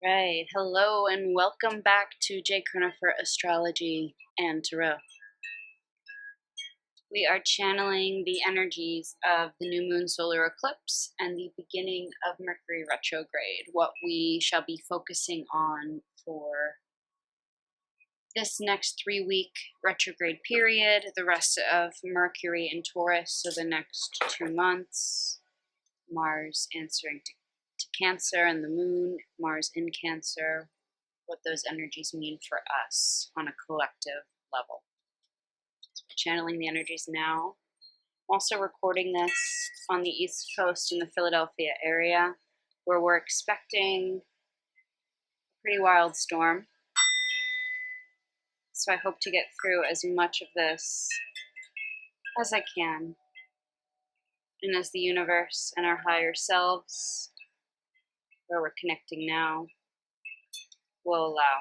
Right. Hello and welcome back to Jay Kerner for Astrology and Tarot. We are channeling the energies of the new Moon Solar Eclipse and the beginning of Mercury Retrograde, what we shall be focusing on for this next 3-week retrograde period, the rest of Mercury in Taurus, so the next 2 months, Mars answering to Cancer and the Moon, Mars in Cancer, what those energies mean for us on a collective level. So we're channeling the energies now. I'm also recording this on the East Coast in the Philadelphia area, where we're expecting a pretty wild storm. So I hope to get through as much of this as I can, and as the universe and our higher selves, where we're connecting now, will allow.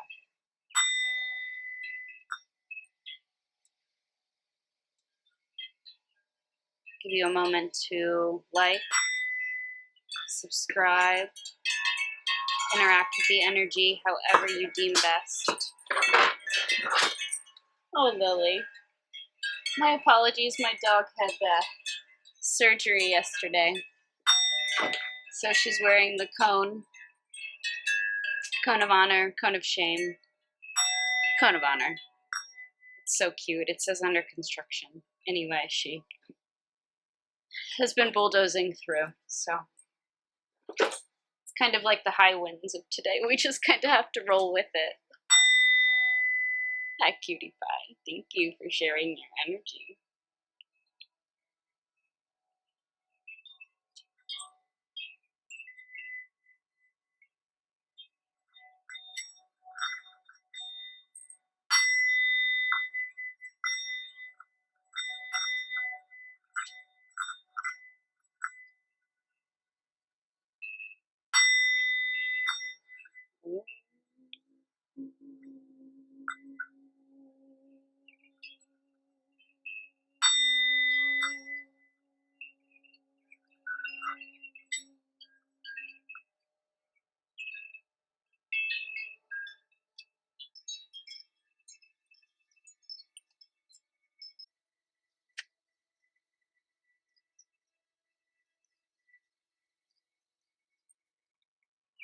Give you a moment to like, subscribe, interact with the energy however you deem best. Oh, Lily. My apologies, my dog had surgery yesterday. So she's wearing the cone of honor, cone of shame, cone of honor. It's so cute. It says under construction. Anyway, she has been bulldozing through, so it's kind of like the high winds of today. We just kind of have to roll with it. Hi, cutie pie. Thank you for sharing your energy.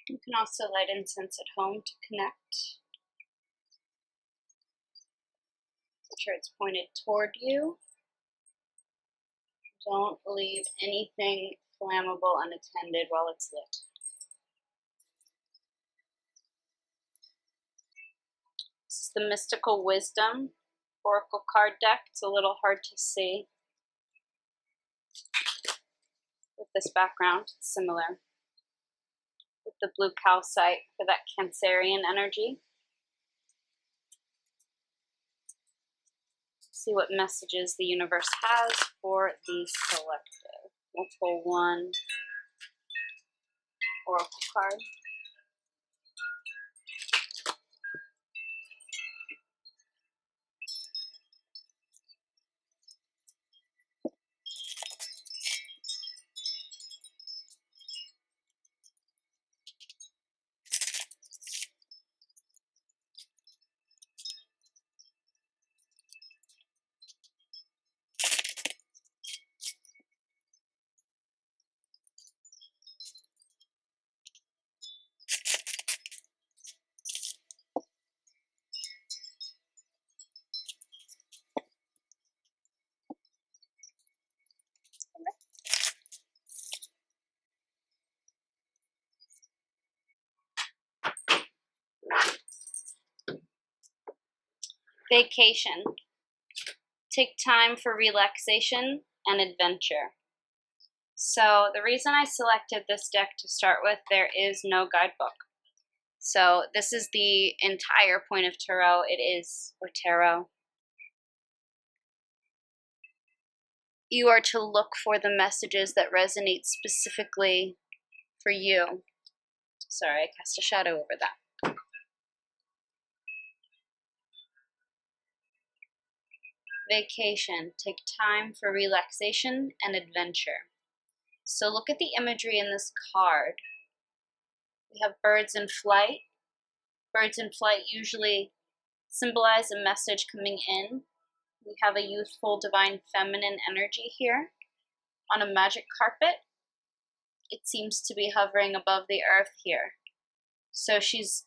You can also light incense at home to connect. Make sure it's pointed toward you. Don't leave anything flammable unattended while it's lit. This is the Mystical Wisdom Oracle card deck. It's a little hard to see with this background. It's similar with the blue calcite for that Cancerian energy. See what messages the universe has for the collective. We'll pull one oracle card. Vacation. Take time for relaxation and adventure. So the reason I selected this deck to start with, there is no guidebook. So this is the entire point of tarot. It is, or tarot. You are to look for the messages that resonate specifically for you. Sorry, I cast a shadow over that. Vacation. Take time for relaxation and adventure. So look at the imagery in this card. We have birds in flight, Birds in flight usually symbolize a message coming in. We have a youthful, divine feminine energy here on a magic carpet. It seems to be hovering above the earth here. So she's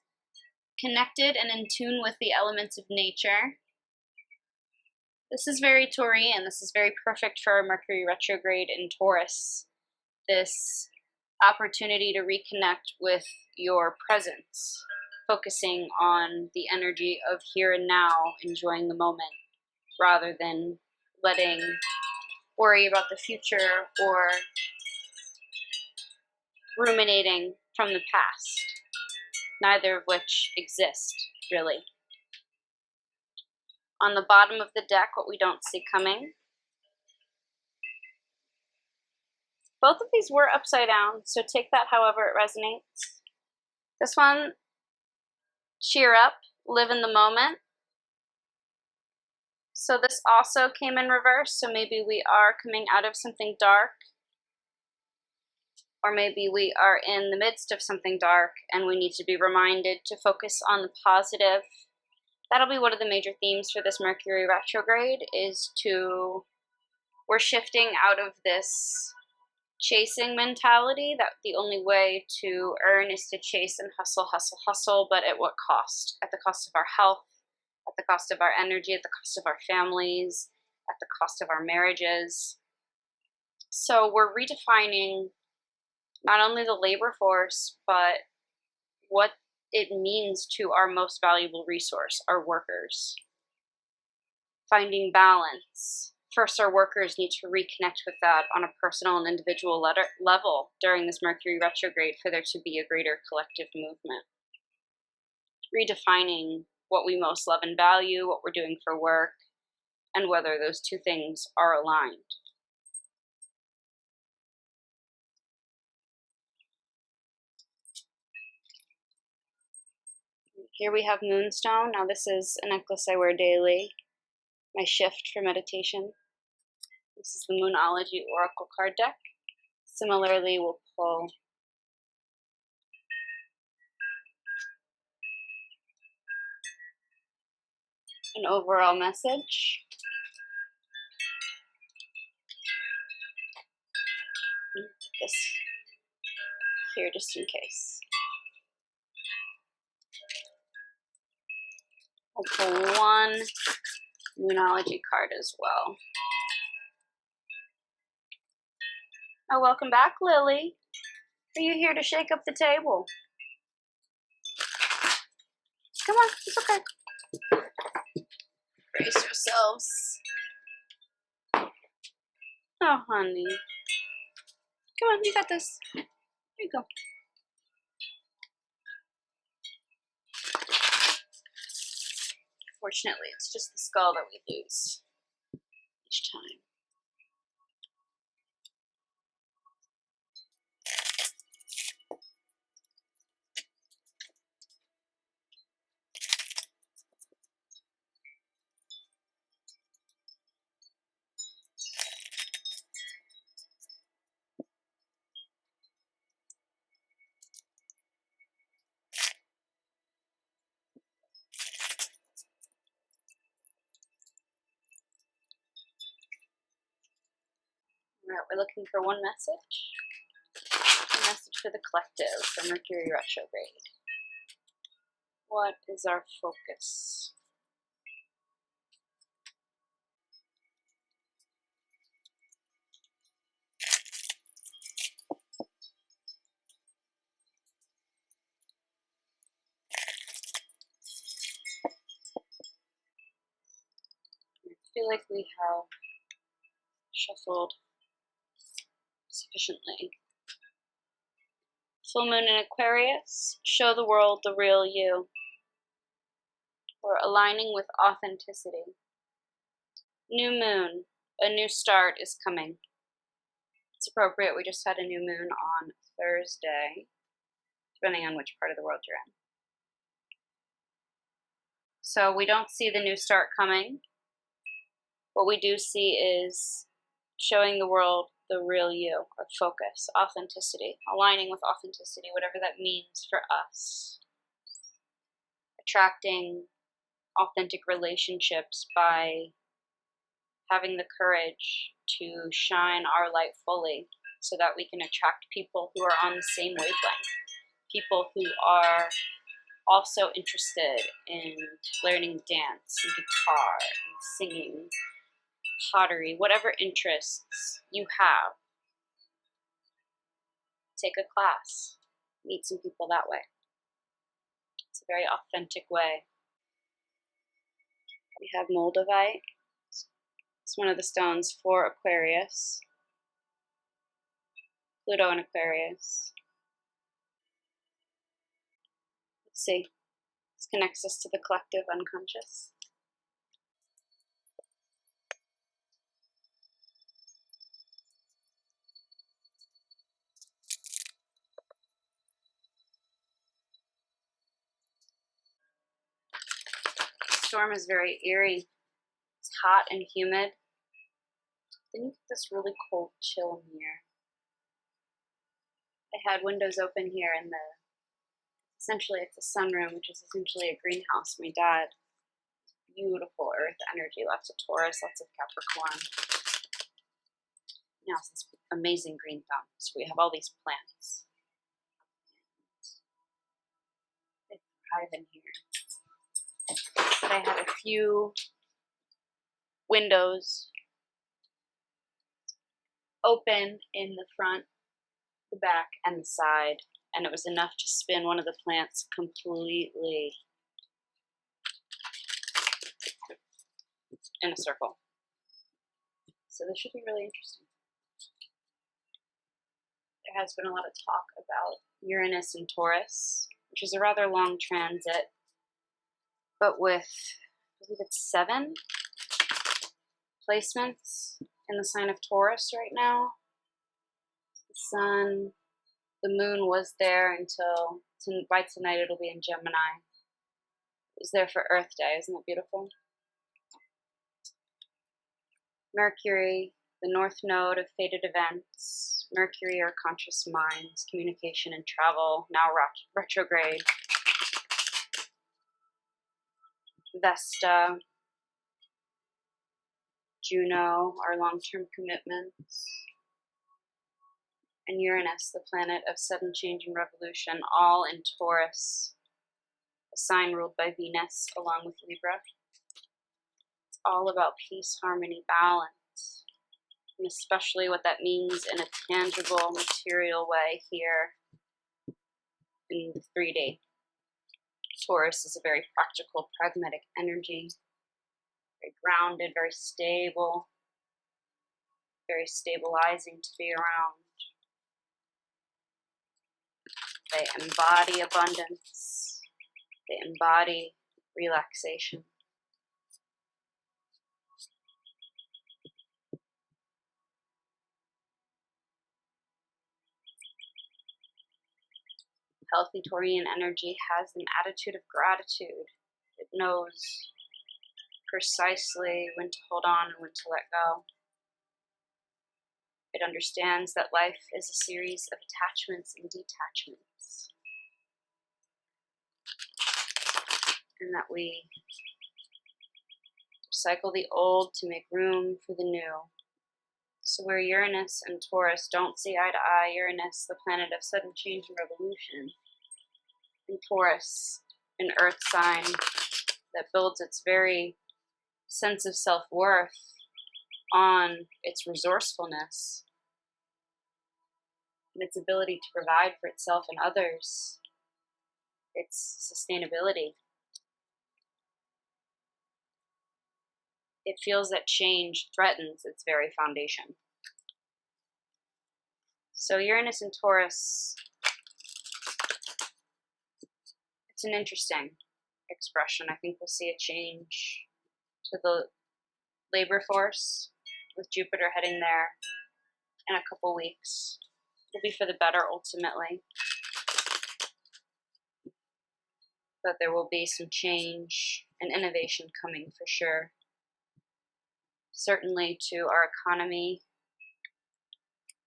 connected and in tune with the elements of nature. This is very Taurian. This is very perfect for Mercury retrograde in Taurus. This opportunity to reconnect with your presence, focusing on the energy of here and now, enjoying the moment, rather than letting worry about the future or ruminating from the past, neither of which exist, really. On the bottom of the deck, what we don't see coming. Both of these were upside down, so take that however it resonates. This one, cheer up, live in the moment. So this also came in reverse, so maybe we are coming out of something dark, or maybe we are in the midst of something dark and we need to be reminded to focus on the positive. That'll be one of the major themes for this Mercury retrograde, is we're shifting out of this chasing mentality that the only way to earn is to chase and hustle, hustle, hustle, but at what cost? At the cost of our health, at the cost of our energy, at the cost of our families, at the cost of our marriages. So we're redefining not only the labor force, but what it means to our most valuable resource, our workers. Finding balance. First, our workers need to reconnect with that on a personal and individual level during this Mercury retrograde for there to be a greater collective movement. Redefining what we most love and value, what we're doing for work, and whether those two things are aligned. Here we have Moonstone. Now this is a necklace I wear daily, my shift for meditation. This is the Moonology Oracle card deck. Similarly, we'll pull an overall message. Put this here just in case. We'll pull one Moonology card as well. Oh, welcome back, Lily. Are you here to shake up the table? Come on, it's okay. Brace yourselves. Oh, honey. Come on, you got this. Here you go. Fortunately, it's just the skull that we lose each time. Alright, we're looking for one message. A message for the collective for Mercury retrograde. What is our focus? I feel like we have shuffled sufficiently. Full moon in Aquarius, show the world the real you. We're aligning with authenticity. New moon, a new start is coming. It's appropriate, we just had a new moon on Thursday, depending on which part of the world you're in. So we don't see the new start coming. What we do see is showing the world the real you, or focus, authenticity, aligning with authenticity, whatever that means for us. attracting authentic relationships by having the courage to shine our light fully so that we can attract people who are on the same wavelength, people who are also interested in learning dance and guitar and singing, pottery, whatever interests you have. Take a class, meet some people that way. It's a very authentic way. We have moldavite. It's one of the stones for Aquarius, Pluto in Aquarius. Let's see. This connects us to the collective unconscious. The storm is very eerie. It's hot and humid. Then you get this really cold chill in the air. I had windows open here in essentially it's a sunroom, which is essentially a greenhouse. My dad, beautiful earth energy, lots of Taurus, lots of Capricorn. Now it's this amazing green thumb. So we have all these plants. They thrive in here. But I had a few windows open in the front, the back, and the side, and it was enough to spin one of the plants completely in a circle. So this should be really interesting. There has been a lot of talk about Uranus and Taurus, which is a rather long transit, but with, I believe it's 7 placements in the sign of Taurus right now. The sun, the moon was there until, by tonight it'll be in Gemini. It was there for Earth Day, isn't that beautiful? Mercury, the north node of fated events. Mercury, our conscious minds, communication and travel, now retrograde. Vesta, Juno, our long-term commitments. And Uranus, the planet of sudden change and revolution, all in Taurus, a sign ruled by Venus along with Libra. It's all about peace, harmony, balance, and especially what that means in a tangible, material way here in the 3D. Taurus is a very practical, pragmatic energy, very grounded, very stable, very stabilizing to be around. They embody abundance. They embody relaxation. Healthy Taurian energy has an attitude of gratitude. It knows precisely when to hold on and when to let go. It understands that life is a series of attachments and detachments, and that we recycle the old to make room for the new. So where Uranus and Taurus don't see eye to eye, Uranus, the planet of sudden change and revolution, and Taurus, an earth sign that builds its very sense of self-worth on its resourcefulness and its ability to provide for itself and others, its sustainability. It feels that change threatens its very foundation. So Uranus and Taurus, it's an interesting expression. I think we'll see a change to the labor force with Jupiter heading there in a couple weeks. It'll be for the better ultimately. But there will be some change and innovation coming for sure. Certainly to our economy,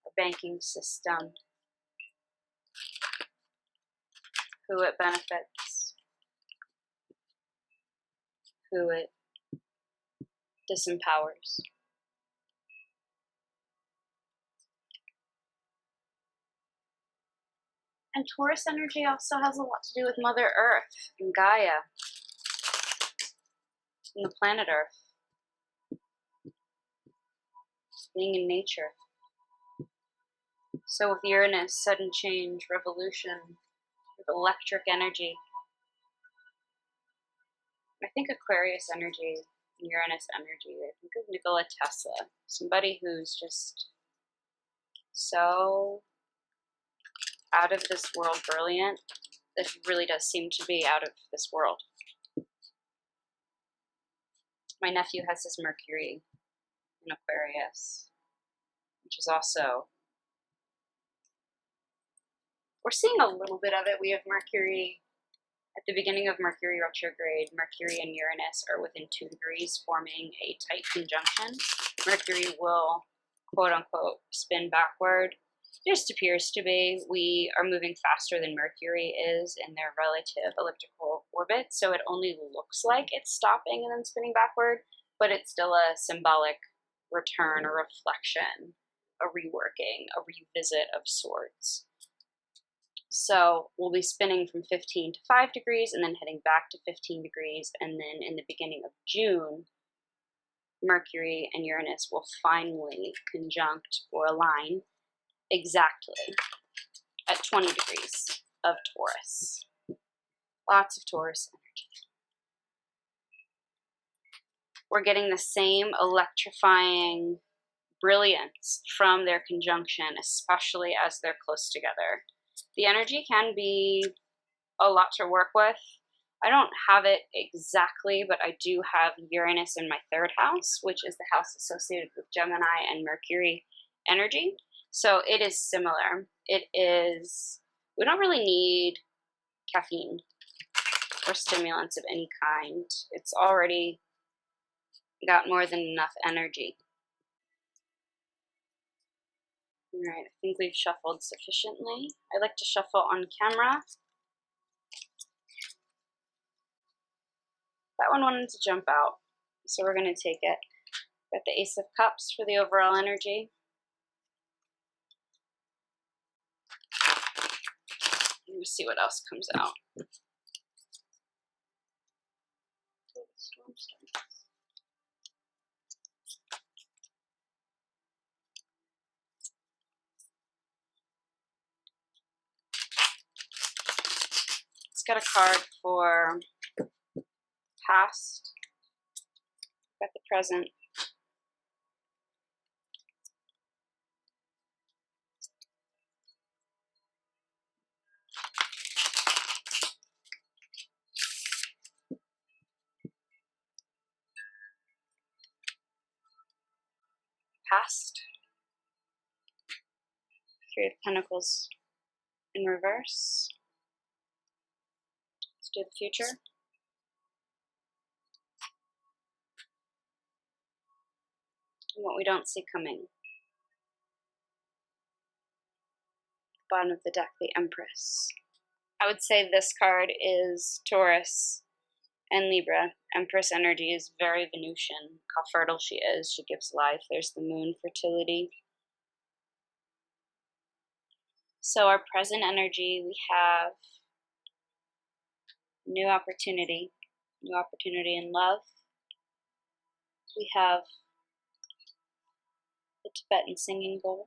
our banking system, who it benefits. who it disempowers. And Taurus energy also has a lot to do with Mother Earth and Gaia and the planet Earth, being in nature. So with Uranus, sudden change, revolution, with electric energy. I think Aquarius energy, Uranus energy. I think of Nikola Tesla, somebody who's just so out of this world brilliant that he really does seem to be out of this world. My nephew has his Mercury in Aquarius, which is also, we're seeing a little bit of it. We have Mercury at the beginning of Mercury retrograde. Mercury and Uranus are within 2 degrees, forming a tight conjunction. Mercury will, quote unquote, spin backward. It just appears to be. We are moving faster than Mercury is in their relative elliptical orbit, so it only looks like it's stopping and then spinning backward, but it's still a symbolic return, a reflection, a reworking, a revisit of sorts. So we'll be spinning from 15 to 5 degrees and then heading back to 15 degrees, and then in the beginning of June, Mercury and Uranus will finally conjunct or align exactly at 20 degrees of Taurus. Lots of Taurus energy. We're getting the same electrifying brilliance from their conjunction, especially as they're close together. The energy can be a lot to work with. I don't have it exactly, but I do have Uranus in my 3rd house, which is the house associated with Gemini and Mercury energy. So it is similar. It is, we don't really need caffeine or stimulants of any kind. It's already got more than enough energy. All right, I think we've shuffled sufficiently. I like to shuffle on camera. That one wanted to jump out, so we're going to take it. Got the Ace of Cups for the overall energy. We'll see what else comes out. It's got a card for past, got the present, past, 3 of Pentacles in reverse. Let's do the future. And what we don't see coming. Bottom of the deck, the Empress. I would say this card is Taurus and Libra. Empress energy is very Venusian. How fertile she is. She gives life. There's the moon, fertility. So our present energy, we have new opportunity in love. We have the Tibetan singing bowl.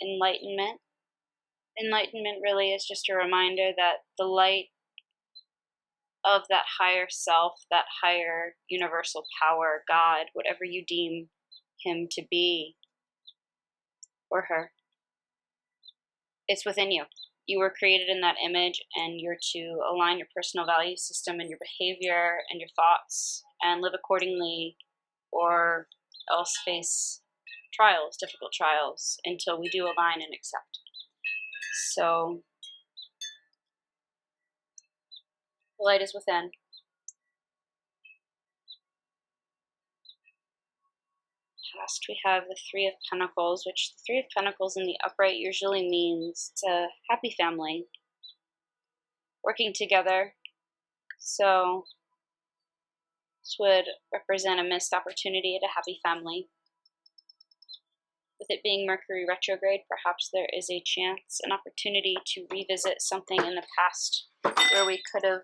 Enlightenment. Enlightenment really is just a reminder that the light of that higher self, that higher universal power, God, whatever you deem him to be or her, it's within you. You were created in that image, and you're to align your personal value system and your behavior and your thoughts and live accordingly, or else face trials, difficult trials, until we do align and accept. So the light is within. Past, we have the 3 of Pentacles, which the 3 of Pentacles in the upright usually means it's a happy family. working together. So this would represent a missed opportunity at a happy family. With it being Mercury retrograde, perhaps there is a chance, an opportunity to revisit something in the past where we could have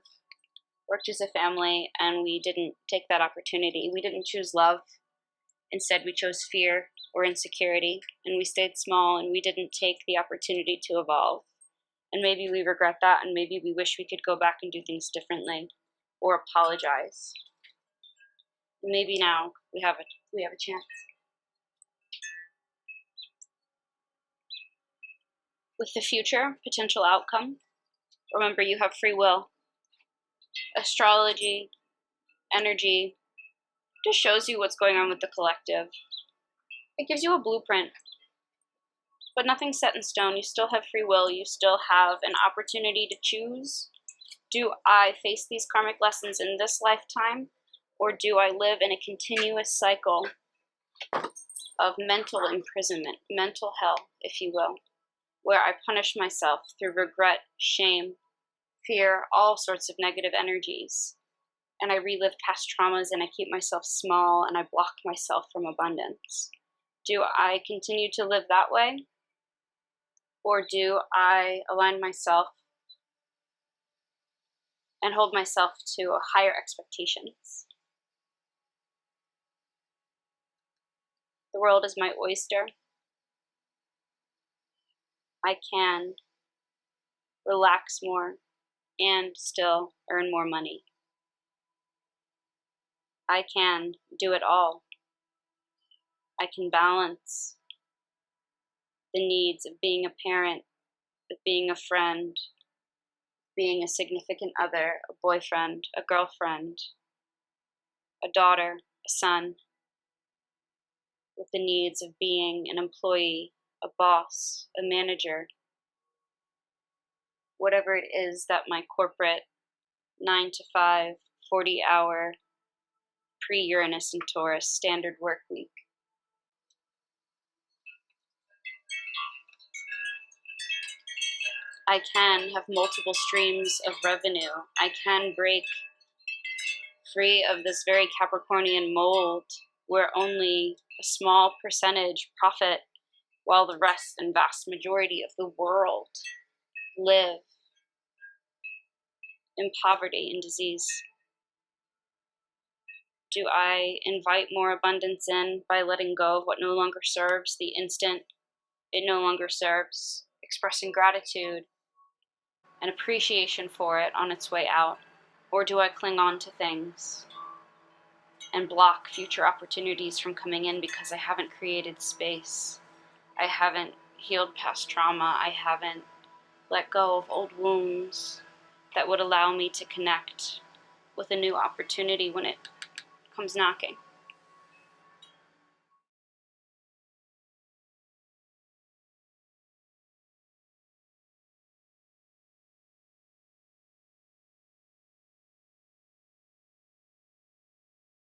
worked as a family and we didn't take that opportunity. We didn't choose love. Instead, we chose fear or insecurity, and we stayed small and we didn't take the opportunity to evolve. And maybe we regret that, and maybe we wish we could go back and do things differently or apologize. And maybe now we have a chance. With the future, potential outcome, remember you have free will. Astrology, energy, just shows you what's going on with the collective. It gives you a blueprint, but nothing's set in stone. You still have free will. You still have an opportunity to choose. Do I face these karmic lessons in this lifetime, or do I live in a continuous cycle of mental imprisonment, mental hell, if you will, where I punish myself through regret, shame, fear, all sorts of negative energies, and I relive past traumas and I keep myself small and I block myself from abundance? Do I continue to live that way? Or do I align myself and hold myself to higher expectations? The world is my oyster. I can relax more and still earn more money. I can do it all. I can balance the needs of being a parent, of being a friend, being a significant other, a boyfriend, a girlfriend, a daughter, a son, with the needs of being an employee, a boss, a manager, whatever it is that my corporate 9 to 5, 40-hour, pre-Uranus and Taurus standard work week. I can have multiple streams of revenue. I can break free of this very Capricornian mold where only a small percentage profit while the rest and vast majority of the world live in poverty and disease. Do I invite more abundance in by letting go of what no longer serves the instant it no longer serves, expressing gratitude and appreciation for it on its way out? Or do I cling on to things and block future opportunities from coming in because I haven't created space? I haven't healed past trauma. I haven't let go of old wounds that would allow me to connect with a new opportunity when it comes knocking.